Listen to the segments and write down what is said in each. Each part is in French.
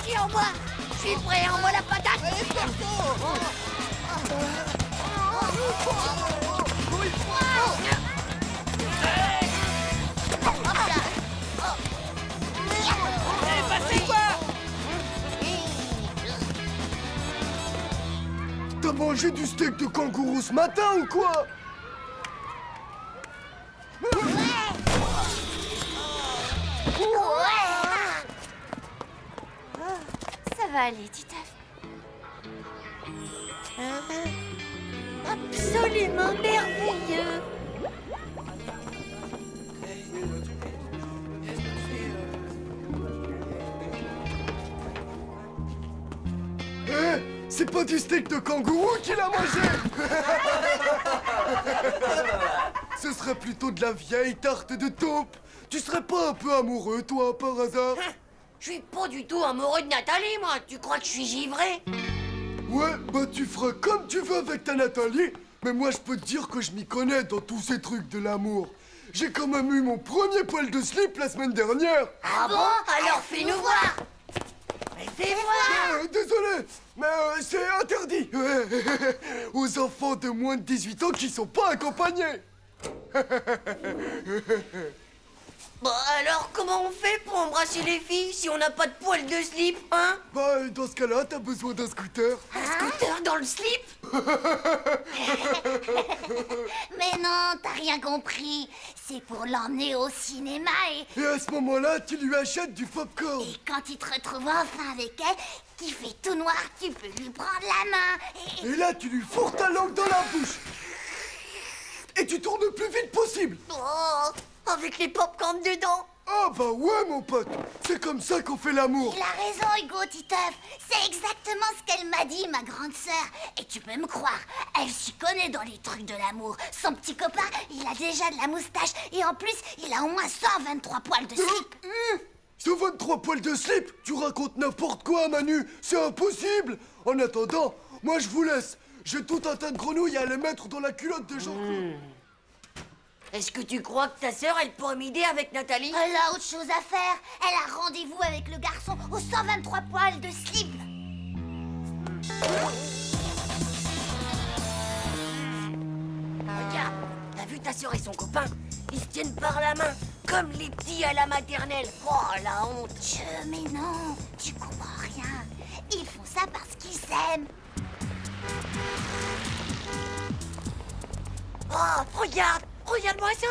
Vas-y, envoie. Je suis prêt, envoie la patate. T'as mangé du steak de kangourou ce matin ou quoi? Ça va aller, Titeuf. Absolument merveilleux. Eh, c'est pas du steak de kangourou qu'il a mangé. Ce serait plutôt de la vieille tarte de taupe. Tu serais pas un peu amoureux, toi, par hasard? Je suis pas du tout amoureux de Nathalie, moi. Tu crois que je suis givré? Ouais, bah tu feras comme tu veux avec ta Nathalie. Mais moi, je peux te dire que je m'y connais dans tous ces trucs de l'amour. J'ai quand même eu mon premier poil de slip la semaine dernière. Ah bon? Alors fais-nous voir. Mais fais voir. Désolé, mais c'est interdit aux enfants de moins de 18 ans qui sont pas accompagnés. Bon, alors comment on fait pour embrasser les filles si on n'a pas de poil de slip, hein? Bah, dans ce cas-là, t'as besoin d'un scooter. Un scooter dans le slip? Mais non, t'as rien compris. C'est pour l'emmener au cinéma Et à ce moment-là, tu lui achètes du popcorn. et quand il te retrouve enfin avec elle, qui fait tout noir, tu peux lui prendre la main. Et là, tu lui fourres ta langue dans la bouche. Et tu tournes le plus vite possible. Oh, avec les pop-corn dedans. Ah bah ouais, mon pote. C'est comme ça qu'on fait l'amour. Il a raison, Hugo, Titeuf. C'est exactement ce qu'elle m'a dit, ma grande sœur. Et tu peux me croire, elle s'y connaît dans les trucs de l'amour. Son petit copain, il a déjà de la moustache. Et en plus, il a au moins 123 poils de slip. Ce 23 poils de slip, tu racontes n'importe quoi, Manu. C'est impossible. En attendant, moi je vous laisse. J'ai tout un tas de grenouilles à aller mettre dans la culotte de Jean-Claude. Est-ce que tu crois que ta sœur, elle pourrait m'aider avec Nathalie? Elle a autre chose à faire. Elle a rendez-vous avec le garçon aux 123 poils de slip. Regarde, t'as vu ta sœur et son copain? Ils se tiennent par la main, comme les petits à la maternelle. Oh, la honte. Mais non, tu comprends rien. Ils font ça parce qu'ils s'aiment. Oh, regarde, regarde-moi ça.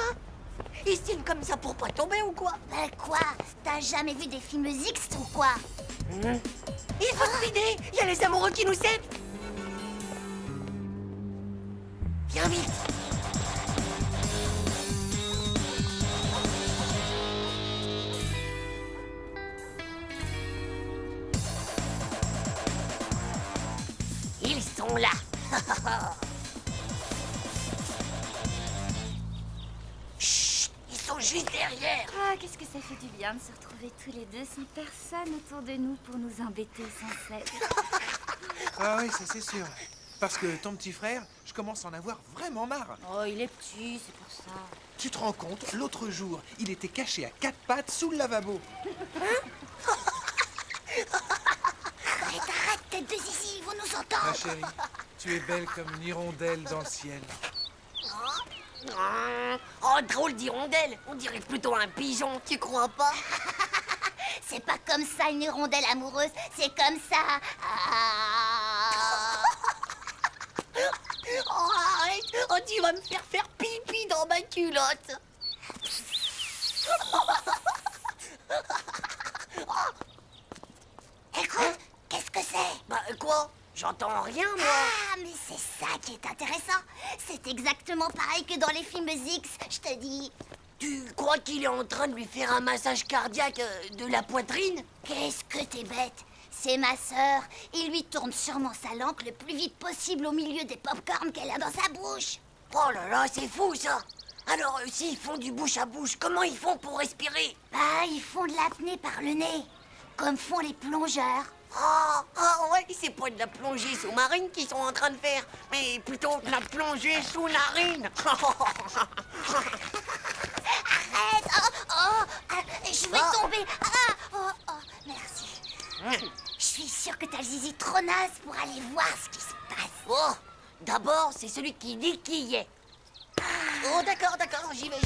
Ils se tiennent comme ça pour pas tomber ou quoi? Ben quoi? T'as jamais vu des films X ou quoi? Il faut se vider, il y a les amoureux qui nous cèdent. Viens vite. Ils sont là. Chut, ils sont juste derrière. Ah, qu'est-ce que ça fait du bien de se retrouver tous les deux sans personne autour de nous pour nous embêter sans cesse. Ah oui, ça c'est sûr. Parce que ton petit frère, je commence à en avoir vraiment marre. Oh, il est petit, c'est pour ça. Tu te rends compte, l'autre jour, il était caché à quatre pattes sous le lavabo. Arrête, tête de zizi, ils vont nous Ma entendre. chérie, tu es belle comme une hirondelle dans le ciel. Oh, drôle d'hirondelle. On dirait plutôt un pigeon, tu crois pas? C'est pas comme ça une hirondelle amoureuse, c'est comme ça. Ah. Oh, arrête. Oh, tu vas me faire pipi dans ma culotte. Écoute, qu'est-ce que c'est? Bah, quoi? J'entends rien, moi. Ah, mais c'est ça qui est intéressant. C'est exactement pareil que dans les films X, je te dis. Tu crois qu'il est en train de lui faire un massage cardiaque de la poitrine? Qu'est-ce que t'es bête? C'est ma sœur. Il lui tourne sûrement sa langue le plus vite possible au milieu des pop-corn qu'elle a dans sa bouche. Oh là là, c'est fou, ça. Alors, s'ils font du bouche à bouche, comment ils font pour respirer? Bah, ils font de l'apnée par le nez, comme font les plongeurs. Ouais, c'est pas de la plongée sous-marine qu'ils sont en train de faire, mais plutôt de la plongée sous-narine. Arrête! Je vais tomber! Merci. suis sûre que t'as le zizi trop naze pour aller voir ce qui se passe. Oh, d'abord, c'est celui qui dit qui y est. Oh, d'accord, j'y vais.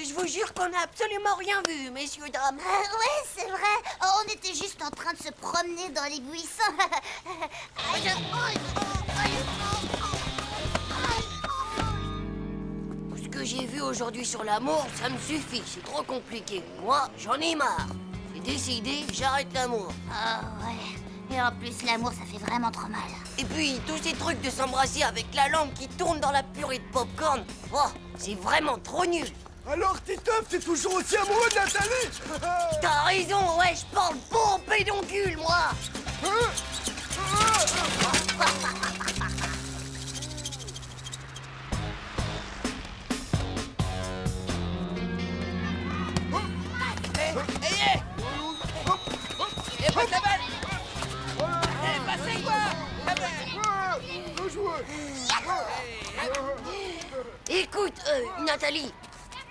Je vous jure qu'on n'a absolument rien vu, messieurs, dames. Ouais, c'est vrai. Oh, on était juste en train de se promener dans les buissons. Ce que j'ai vu aujourd'hui sur l'amour, ça me suffit. C'est trop compliqué. Moi, j'en ai marre. J'ai décidé, j'arrête l'amour. Ah ouais. Et en plus, l'amour, ça fait vraiment trop mal. Et puis, tous ces trucs de s'embrasser avec la langue qui tourne dans la purée de popcorn, oh, c'est vraiment trop nul. Alors, Titeuf, t'es toujours aussi amoureux de Nathalie? T'as raison, ouais, je parle pas au pédoncule, moi. Écoute, Nathalie,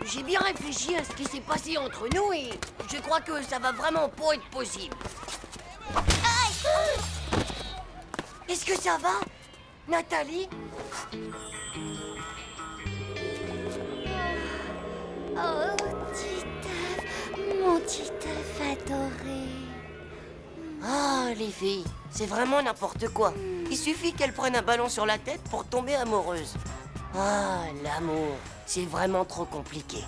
j'ai bien réfléchi à ce qui s'est passé entre nous et je crois que ça va vraiment pas être possible. Est-ce que ça va, Nathalie? Oh, Titeuf, mon Titeuf adoré. Ah, les filles, c'est vraiment n'importe quoi. Il suffit qu'elles prennent un ballon sur la tête pour tomber amoureuses. Ah, l'amour, c'est vraiment trop compliqué.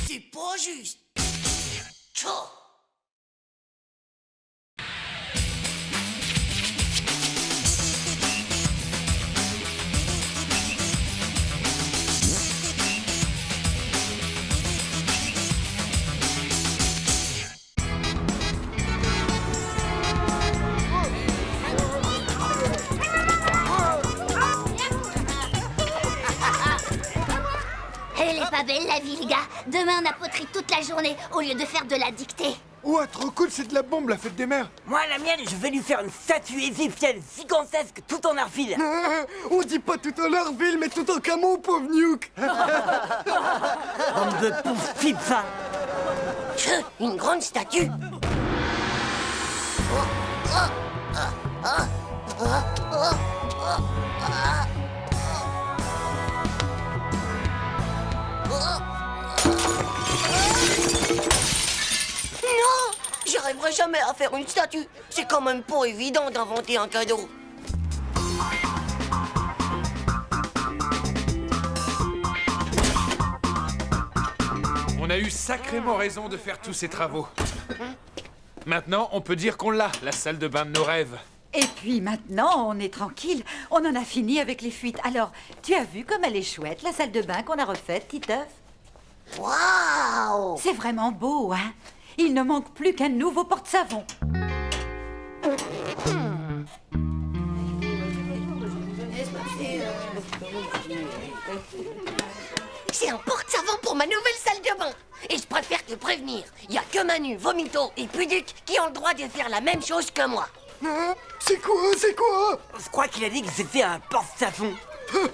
C'est pas juste. Tchao. Elle est pas belle la vie, les gars. Demain, on a poterie toute la journée au lieu de faire de la dictée. Ouais, trop cool, c'est de la bombe, la fête des mères. Moi, la mienne, je vais lui faire une statue égyptienne gigantesque tout en argile. On dit pas tout en Arville, mais tout en camo, pauvre Nuke. Bande de pauvres pipes, ça. Une grande statue. Non, j'y arriverai jamais à faire une statue. C'est quand même pas évident d'inventer un cadeau. On a eu sacrément raison de faire tous ces travaux. Maintenant, on peut dire qu'on l'a, la salle de bain de nos rêves. Et puis maintenant, on est tranquille. On en a fini avec les fuites. Alors, tu as vu comme elle est chouette, la salle de bain qu'on a refaite, Titeuf? Waouh! C'est vraiment beau, hein? Il ne manque plus qu'un nouveau porte-savon. C'est un porte-savon pour ma nouvelle salle de bain. Et je préfère te prévenir, il y a que Manu, Vomito et Puduc qui ont le droit de faire la même chose que moi. Hein? C'est quoi? Je crois qu'il a dit que c'était un porte-savon.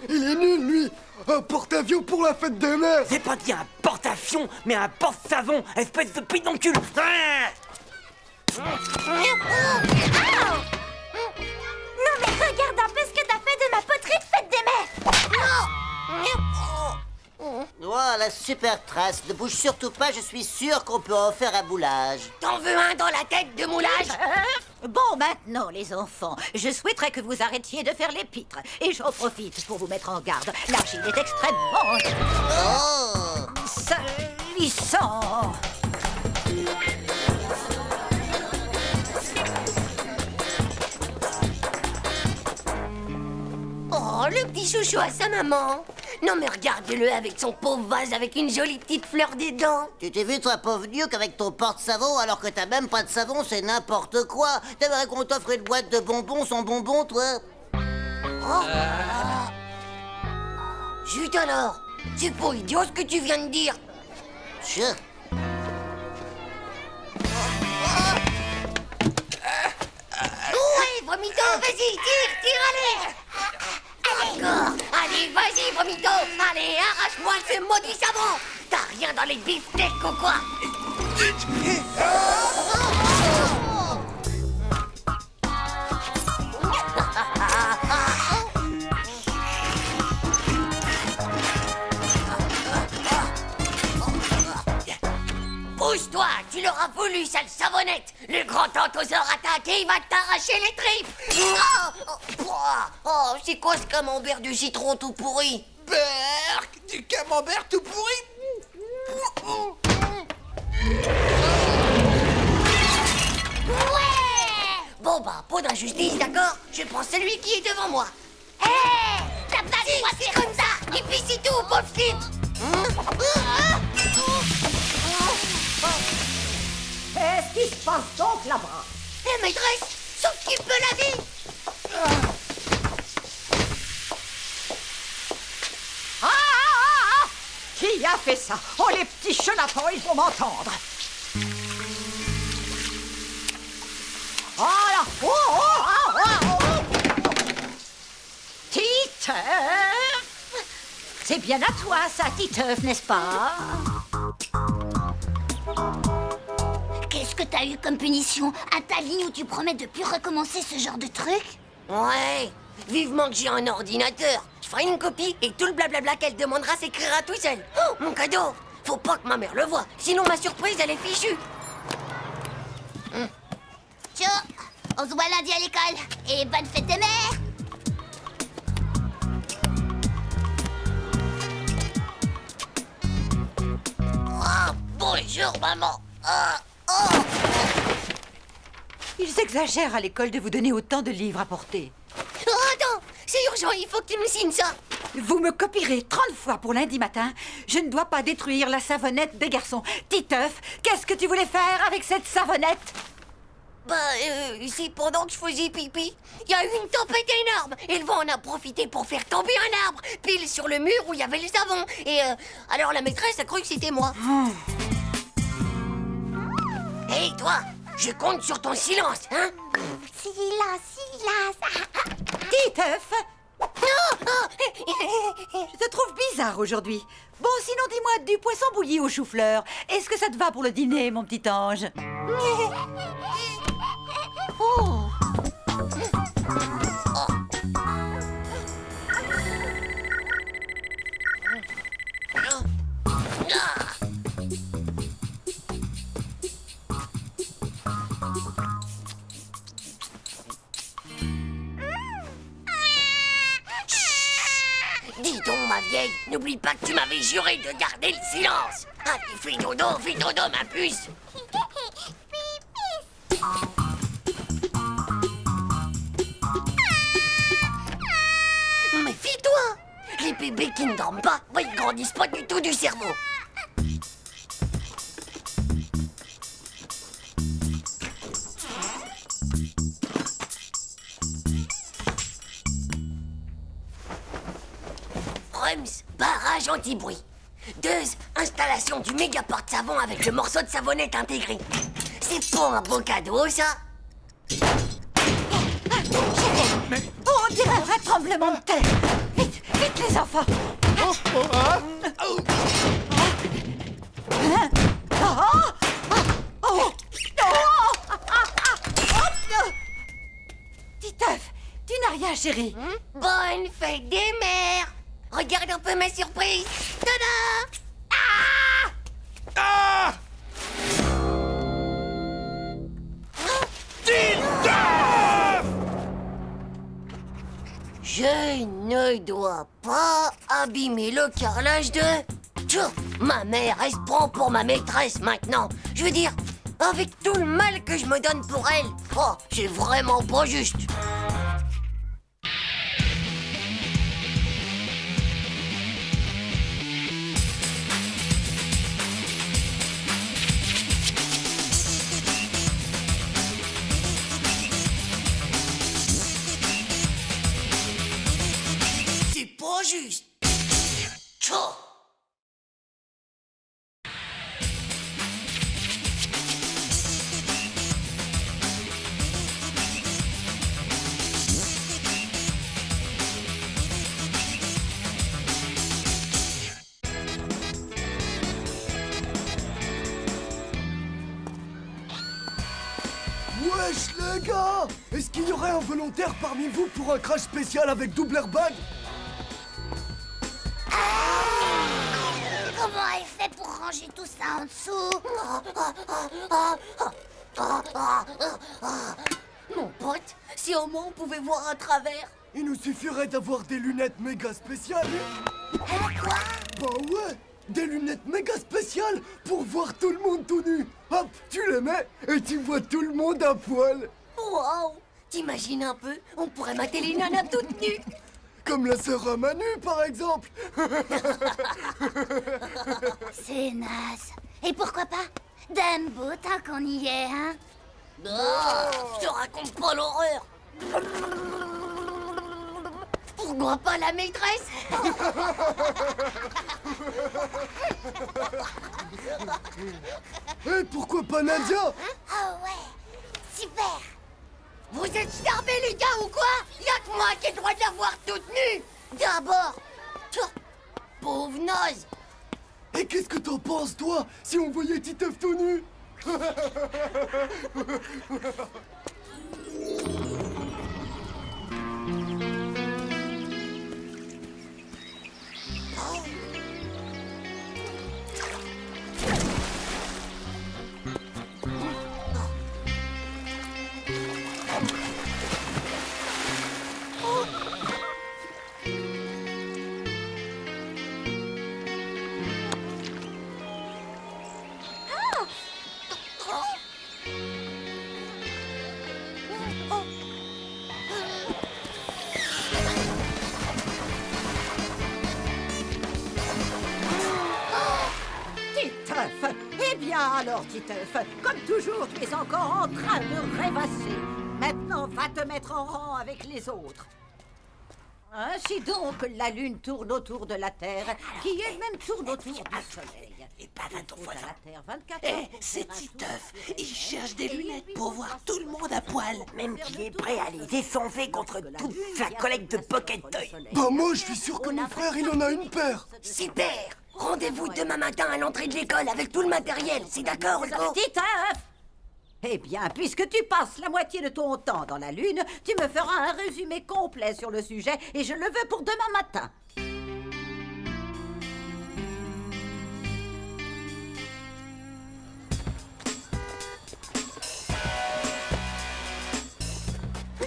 Il est nul, lui. Un porte-avions pour la fête des mères. J'ai pas dit un porte-avions, mais un porte-savon, espèce de pédoncule. Ah! Non mais regarde un peu ce que t'as fait de ma poterie de fête des mères. Oh, la super trace. Ne bouge surtout pas, je suis sûr qu'on peut en faire un moulage. T'en veux un dans la tête de moulage? Bon, maintenant, les enfants, je souhaiterais que vous arrêtiez de faire les pitres. Et j'en profite pour vous mettre en garde. L'argile est extrêmement Oh! salissant. Oh, le petit chouchou à sa maman. Non mais regarde-le avec son pauvre vase avec une jolie petite fleur dedans. Tu t'es vu, toi, pauvre Nuke, avec ton porte-savon, alors que t'as même pas de savon, c'est n'importe quoi. T'aimerais qu'on t'offre une boîte de bonbons sans bonbons, toi? Zut alors. C'est pas idiot ce que tu viens de dire. Chut. Ouais, Vomito, vas-y, tire, allez. Encore. Allez, vas-y, Vomito. Allez, arrache-moi ce maudit savon. T'as rien dans les beefsteaks ou quoi? Pousse-toi, tu l'auras voulu, sale savonnette. Le grand tantoseur attaque et il va t'arracher les tripes. Oh, c'est quoi ce camembert de citron tout pourri? Berk, du camembert tout pourri. Bon bah, pas d'injustice, d'accord? Je prends celui qui est devant moi. Hé, t'as pas le droit de faire comme ça. Et puis c'est tout, pauvre slip. Qu'est-ce qui se passe donc là-bas? Eh maîtresse, sauf qu'il peut la vie. Qui a fait ça? Oh, les petits chenapans, ils vont m'entendre. Oh là! Oh, oh, oh, oh, oh. Titeuf! C'est bien à toi, ça, Titeuf, n'est-ce pas? Qu'est-ce que t'as eu comme punition? À ta ligne où tu promets de plus recommencer ce genre de truc? Ouais, vivement que j'ai un ordinateur. Je ferai une copie et tout le blablabla qu'elle demandera s'écrira tout seul. Oh, mon cadeau. Faut pas que ma mère le voie, sinon ma surprise, elle est fichue. Tchou, on se voit lundi à l'école. Et bonne fête des mères. Oh, bonjour, maman. Ils exagèrent à l'école de vous donner autant de livres à porter. Oh, attends, c'est urgent, il faut que tu me signes ça. Vous me copierez 30 fois pour lundi matin. Je ne dois pas détruire la savonnette des garçons. Titeuf, qu'est-ce que tu voulais faire avec cette savonnette? Bah, c'est pendant que je faisais pipi, il y a eu une tempête énorme. Et le vent en a profité pour faire tomber un arbre, pile sur le mur où il y avait le savon. Et alors la maîtresse a cru que c'était moi. Hé, toi, je compte sur ton silence, hein? Silence. Titeuf, je te trouve bizarre aujourd'hui. Bon, sinon dis-moi du poisson bouilli au chou-fleur. Est-ce que ça te va pour le dîner, mon petit ange? Dis donc, ma vieille, n'oublie pas que tu m'avais juré de garder le silence. Allez, fais dodo, ma puce. Méfie-toi. Les bébés qui ne dorment pas, bah, ils grandissent pas du tout du cerveau. Rems, barrage anti-bruit. 2, installation du méga porte-savon avec le morceau de savonnette intégré. C'est pas un beau cadeau, ça? On dirait un vrai tremblement de terre. Vite, vite les enfants. Titeuf, tu n'as rien, chérie. Bonne fête des mères. Regarde un peu ma surprise. Tada! Ah! Je ne dois pas abîmer le carrelage de... Tchou, ma mère, elle se prend pour ma maîtresse maintenant. Je veux dire, avec tout le mal que je me donne pour elle, oh, c'est vraiment pas juste. juste. Tchou. Wesh les gars! Est-ce qu'il y aurait un volontaire parmi vous pour un crash spécial avec double airbag? Comment elle fait pour ranger tout ça en dessous? Mon pote, si au moins on pouvait voir à travers. Il nous suffirait d'avoir des lunettes méga spéciales. Quoi? Bah ouais! Des lunettes méga spéciales pour voir tout le monde tout nu. Hop, tu les mets et tu vois tout le monde à poil. Wow! T'imagines un peu? On pourrait mater les nanas toutes nues. Comme la sœur à Manu, par exemple. C'est naze. Et pourquoi pas Dumbo, tant qu'on y est, hein? Je te raconte pas l'horreur. Pourquoi pas la maîtresse? Et pourquoi pas Nadia? Ah ouais, super. Vous êtes starvés les gars ou quoi? Y'a que moi qui ai le droit de la voir toute nue. D'abord. Tiens, pauvre naze. Et qu'est-ce que t'en penses, toi, si on voyait Titeuf tout nu? Titeuf! Eh bien alors, Titeuf, comme toujours, tu es encore en train de rêvasser. Maintenant, va te mettre en rang avec les autres. Ainsi donc, la Lune tourne autour de la Terre, qui elle-même tourne autour du Soleil. Et pas d'un ton Autour de voisin. la Terre, 24 Eh, heures pour c'est faire un Titeuf. tour Il sur cherche la des Terre. lunettes Et pour lui, voir passe tout le monde à poil. Même faire qu'il le est tour prêt à de les la défoncer contre de la toute Lune, sa qui collecte de avance pocket sur le toy. Soleil. Bah moi, je suis sûr que On mon a frère, il en a une paire. Super. Rendez-vous demain matin à l'entrée de l'école avec tout le matériel. C'est d'accord, Hugo? Titeuf! Eh bien, puisque tu passes la moitié de ton temps dans la Lune, tu me feras un résumé complet sur le sujet et je le veux pour demain matin.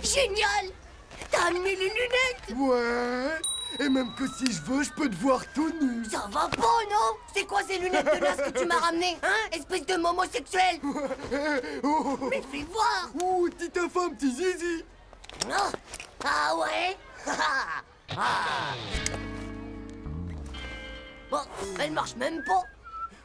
Génial. T'as amené les lunettes? Ouais. Et même que si je veux, je peux te voir tout nu. Ça va pas, non? C'est quoi ces lunettes de naze que tu m'as ramenées, hein? Espèce de homosexuel. Oh, Mais fais voir. ouh, Titeuf, un petit zizi. Ah, ah ouais. Ah. Bon, elle marche même pas.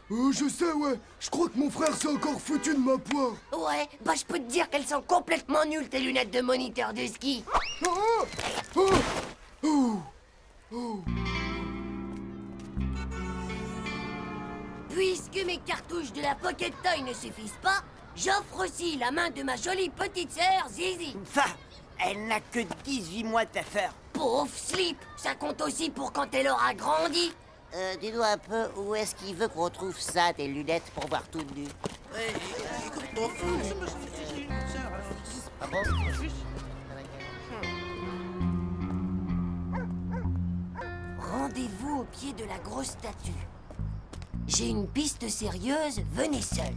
Je sais, ouais. Je crois que mon frère s'est encore foutu de ma poire. Ouais, bah je peux te dire qu'elles sont complètement nulles tes lunettes de moniteur de ski. Oh, oh, oh, oh. Puisque mes cartouches de la Pocket Toy ne suffisent pas, j'offre aussi la main de ma jolie petite sœur Zizi. Ça, elle n'a que 18 mois de ta sœur. Pauvre slip, ça compte aussi pour quand elle aura grandi. Dis-nous un peu, où est-ce qu'il veut qu'on trouve ça, des lunettes pour voir tout nu? Ah bon? Rendez-vous au pied de la grosse statue. J'ai une piste sérieuse, venez seul.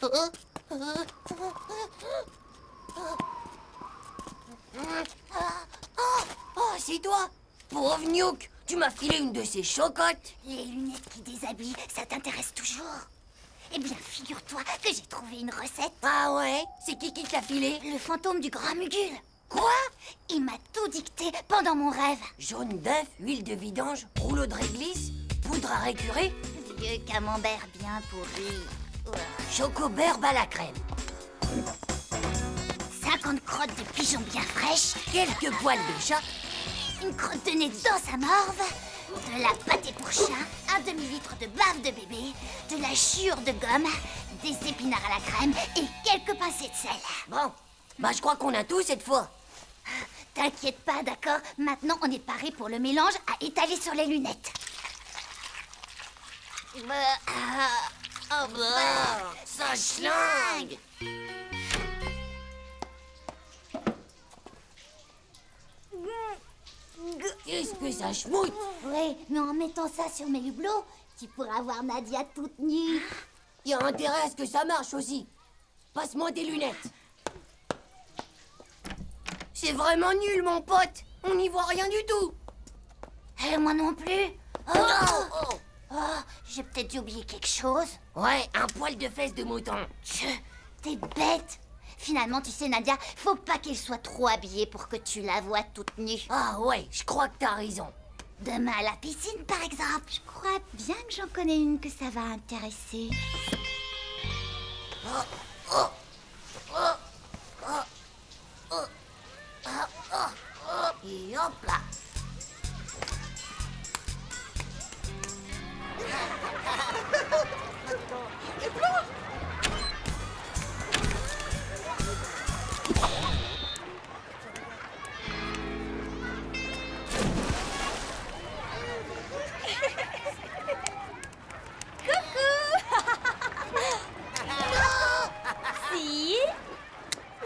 Oh, c'est toi! Pauvre Newk, tu m'as filé une de ces chocottes. Les lunettes qui déshabillent, ça t'intéresse toujours? Eh bien, figure-toi que j'ai trouvé une recette. Ah ouais? C'est qui te l'a filé? Le fantôme du grand Mugul. Quoi? Il m'a tout dicté pendant mon rêve. Jaune d'œuf, huile de vidange, rouleau de réglisse, poudre à récurer. Vieux camembert bien pourri. Chocoberbe à la crème. 50 crottes de pigeons bien fraîches, Quelques poils de chat. une crotte de nez dans sa morve, de la pâté pour chat, un demi-litre de bave de bébé, de la chure de gomme, des épinards à la crème et quelques pincées de sel. Bon, bah je crois qu'on a tout cette fois. T'inquiète pas, d'accord? Maintenant, on est paré pour le mélange à étaler sur les lunettes. Ça schlingue. Qu'est-ce que ça schmoute? Oui, mais en mettant ça sur mes hublots, tu pourras voir Nadia toute nue. Il y a intérêt à ce que ça marche aussi. Passe-moi tes lunettes. C'est vraiment nul, mon pote. On n'y voit rien du tout. Moi non plus. Oh, j'ai peut-être oublié quelque chose. Ouais, un poil de fesse de mouton. T'es bête. Finalement, tu sais, Nadia, faut pas qu'elle soit trop habillée pour que tu la vois toute nue. Ah ouais, je crois que t'as raison. Demain à la piscine, par exemple. Je crois bien que j'en connais une que ça va intéresser. Et hop là. Si.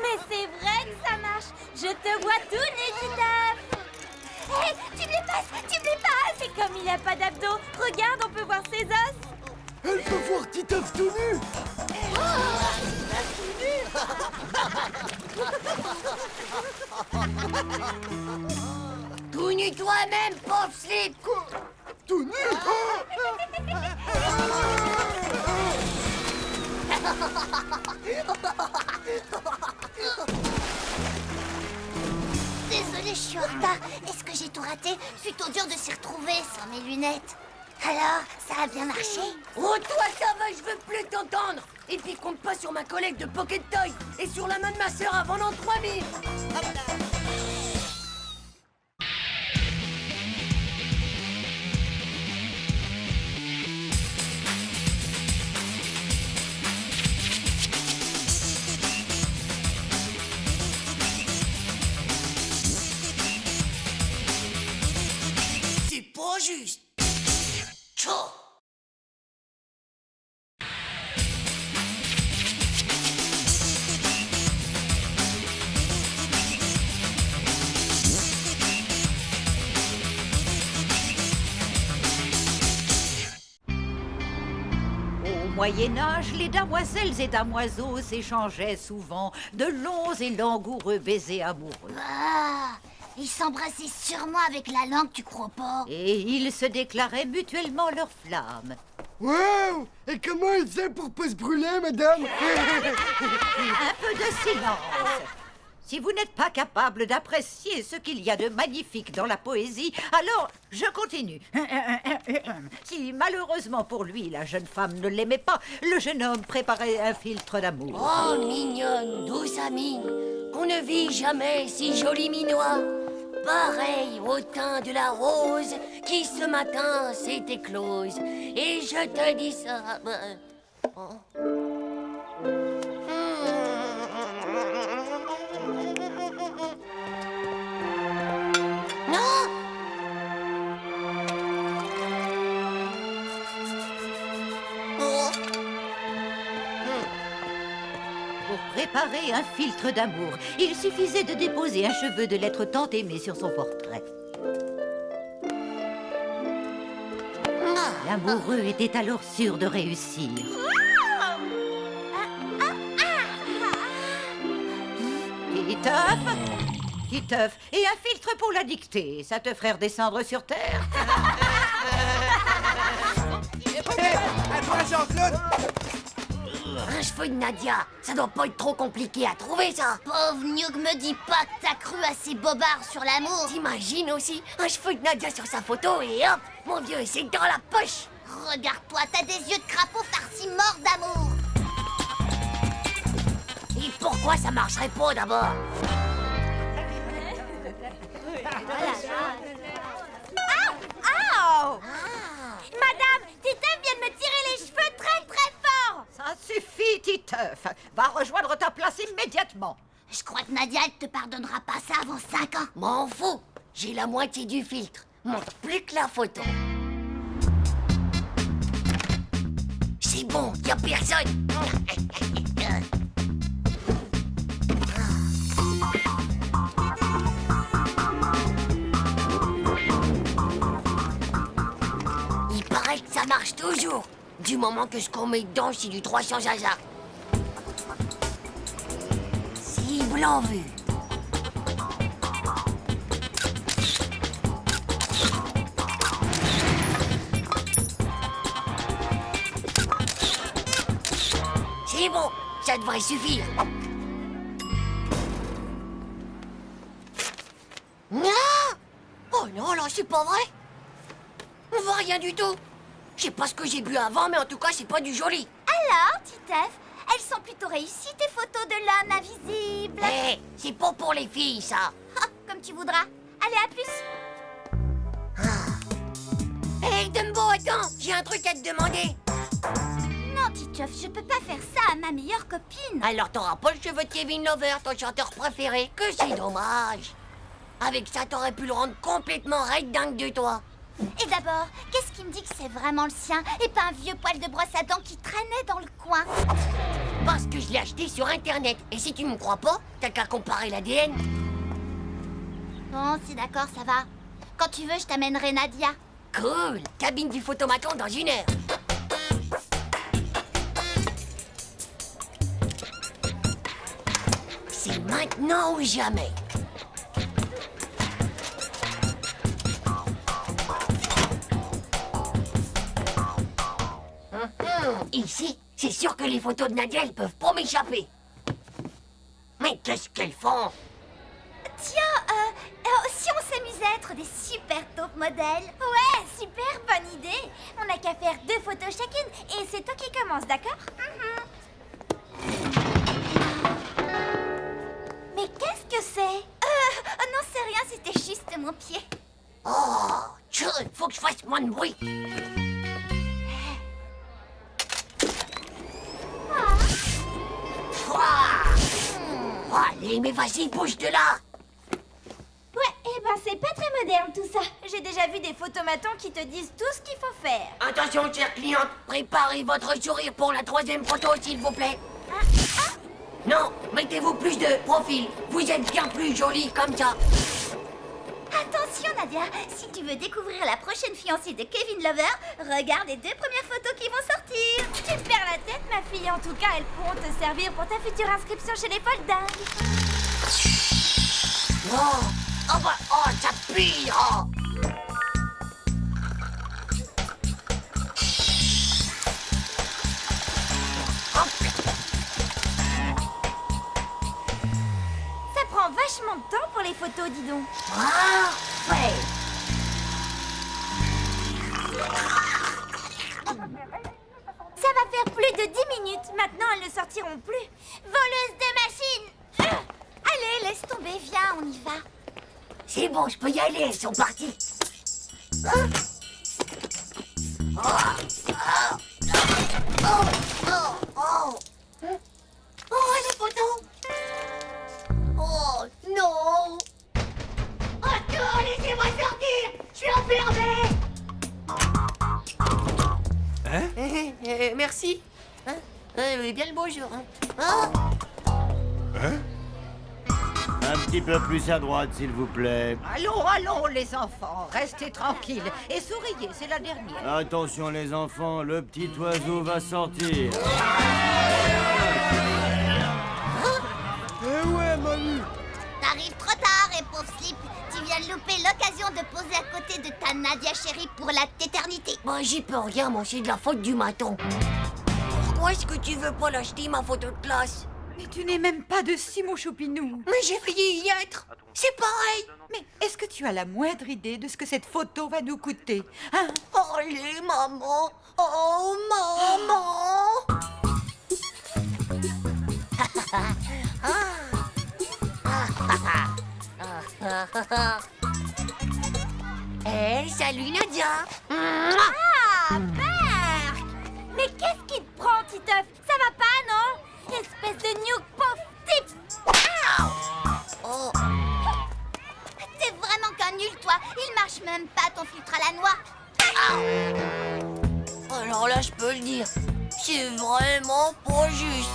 Mais c'est vrai que ça marche. Je te vois tout nu, Titeuf. Hé, tu me les passes, tu me les passes. Et comme il a pas d'abdos, regarde, on peut voir ses os. Elle peut voir Titeuf tout nu. Tout nu toi-même, pauvre slip. Quoi? Tout nu? Désolée, je suis en retard. Est-ce que j'ai tout raté? C'est plutôt dur de s'y retrouver sans mes lunettes. Alors, ça a bien marché? Oh, toi, ça va, je veux plus t'entendre. Et puis compte pas sur ma collègue de Pocket Toy et sur la main de ma sœur avant l'an 3000. C'est pas juste. Tchou. Au Moyen-Âge, les damoiselles et damoiseaux s'échangeaient souvent de longs et langoureux baisers amoureux. Ah, ils s'embrassaient sûrement avec la langue, tu crois pas? Et ils se déclaraient mutuellement leurs flammes. Waouh! Et comment il faisait pour pas se brûler, madame? Un peu de silence. Si vous n'êtes pas capable d'apprécier ce qu'il y a de magnifique dans la poésie, alors je continue. Si malheureusement pour lui, la jeune femme ne l'aimait pas, le jeune homme préparait un filtre d'amour. Oh, mignonne, douce amie, qu'on ne vit jamais si joli minois. Pareil au teint de la rose qui ce matin s'est éclose. Et je te dis ça. Non! Pour préparer un filtre d'amour, il suffisait de déposer un cheveu de l'être tant aimé sur son portrait. L'amoureux était alors sûr de réussir. Titeuf, Titeuf, et un filtre pour la dictée, ça te ferait redescendre sur Terre? Toi, Jean-Claude! Un cheveu de Nadia, ça doit pas être trop compliqué à trouver, ça. Pauvre Newg, me dis pas que t'as cru à ces bobards sur l'amour. T'imagines aussi un cheveu de Nadia sur sa photo et hop, mon vieux, c'est dans la poche. Regarde-toi, t'as des yeux de crapaud farcis morts d'amour. Pourquoi ça marcherait pas d'abord? Oh! Madame, Titeuf vient de me tirer les cheveux très très fort! Ça suffit, Titeuf. Va rejoindre ta place immédiatement. Je crois que Nadia, elle te pardonnera pas ça avant 5 ans. M'en fous. J'ai la moitié du filtre. Montre plus que la photo. C'est bon, y a personne. Il paraît que ça marche toujours. Du moment que ce qu'on met dedans, c'est du 300 hasard. Cible en vue. C'est bon, ça devrait suffire. Non! Oh non, là, c'est pas vrai. On voit rien du tout. Je sais pas ce que j'ai bu avant, mais en tout cas, c'est pas du joli. Alors, Titeuf, elles sont plutôt réussies tes photos de l'homme invisible. Hé, c'est pas pour les filles, ça. Ah, comme tu voudras. Allez, à plus. Hé, Dumbo, attends, j'ai un truc à te demander. Non, Titeuf, je peux pas faire ça à ma meilleure copine. Alors, t'auras pas le cheveu de Kevin Lover, ton chanteur préféré, que c'est dommage. Avec ça, t'aurais pu le rendre complètement raide dingue de toi. Et d'abord, qu'est-ce qui me dit que c'est vraiment le sien et pas un vieux poil de brosse à dents qui traînait dans le coin? Parce que je l'ai acheté sur Internet. Et si tu me crois pas, t'as qu'à comparer l'ADN. Bon, c'est d'accord, ça va. Quand tu veux, je t'amènerai Nadia. Cool, cabine du photomaton dans 1 heure. C'est maintenant ou jamais. Ici, c'est sûr que les photos de Nadia, elles peuvent pas m'échapper. Mais qu'est-ce qu'elles font? Tiens, si on s'amusait à être des super top modèles. Ouais, super bonne idée! On n'a qu'à faire 2 photos chacune et c'est toi qui commence, d'accord? Mais qu'est-ce que c'est? Oh non, c'est rien, c'était juste mon pied. Oh, tchou, faut que je fasse moins de bruit. Allez, mais vas-y, bouge de là. Ouais, eh ben c'est pas très moderne tout ça. J'ai déjà vu des photomatons qui te disent tout ce qu'il faut faire. Attention, chère cliente, préparez votre sourire pour la 3e photo, s'il vous plaît. Non, mettez-vous plus de profil. Vous êtes bien plus jolie comme ça. Attention, Nadia, si tu veux découvrir la prochaine fiancée de Kevin Lover, regarde les 2 premières photos qui vont sortir. Tu me perds la tête, ma fille. En tout cas, elles pourront te servir pour ta future inscription chez les Foldingues. Oh, bah, oh, ça pue, oh. Ça prend vachement de temps pour les photos, dis donc. Parfait. Ça va faire plus de 10 minutes. Maintenant, elles ne sortiront plus. Voleuse de machines. Allez, laisse tomber, viens, on y va. C'est bon, je peux y aller, elles sont parties. Oh, les photos. Oh, non. Attends, laissez-moi sortir. Je suis enfermé. Merci. Hein? Bien le bonjour. Hein? Un petit peu plus à droite, s'il vous plaît. Allons, allons, les enfants. Restez tranquilles. Et souriez, c'est la dernière. Attention, les enfants, le petit oiseau va sortir. Eh ouais, Manu. T'arrives trop tard, et pauvre Slip. Tu viens de louper l'occasion de poser à côté de ta Nadia chérie pour la téternité. Moi, j'y peux rien, moi, c'est de la faute du maton. Pourquoi est-ce que tu veux pas l'acheter, ma photo de classe? Mais tu n'es même pas de ci, mon choupinou. Mais j'ai failli y être. C'est pareil. Mais est-ce que tu as la moindre idée de ce que cette photo va nous coûter, hein? Allez, maman. Oh, maman. Ah, Hey, salut Nadia. Ah, Berk! Mais qu'est-ce qui te prend, Titeuf? Ça va pas, non? Espèce de nuque pauvre type! Oh. T'es vraiment qu'un nul, toi. Il marche même pas, ton filtre à la noix. Alors là, je peux le dire, c'est vraiment pas juste.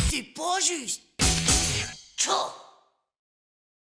C'est pas juste.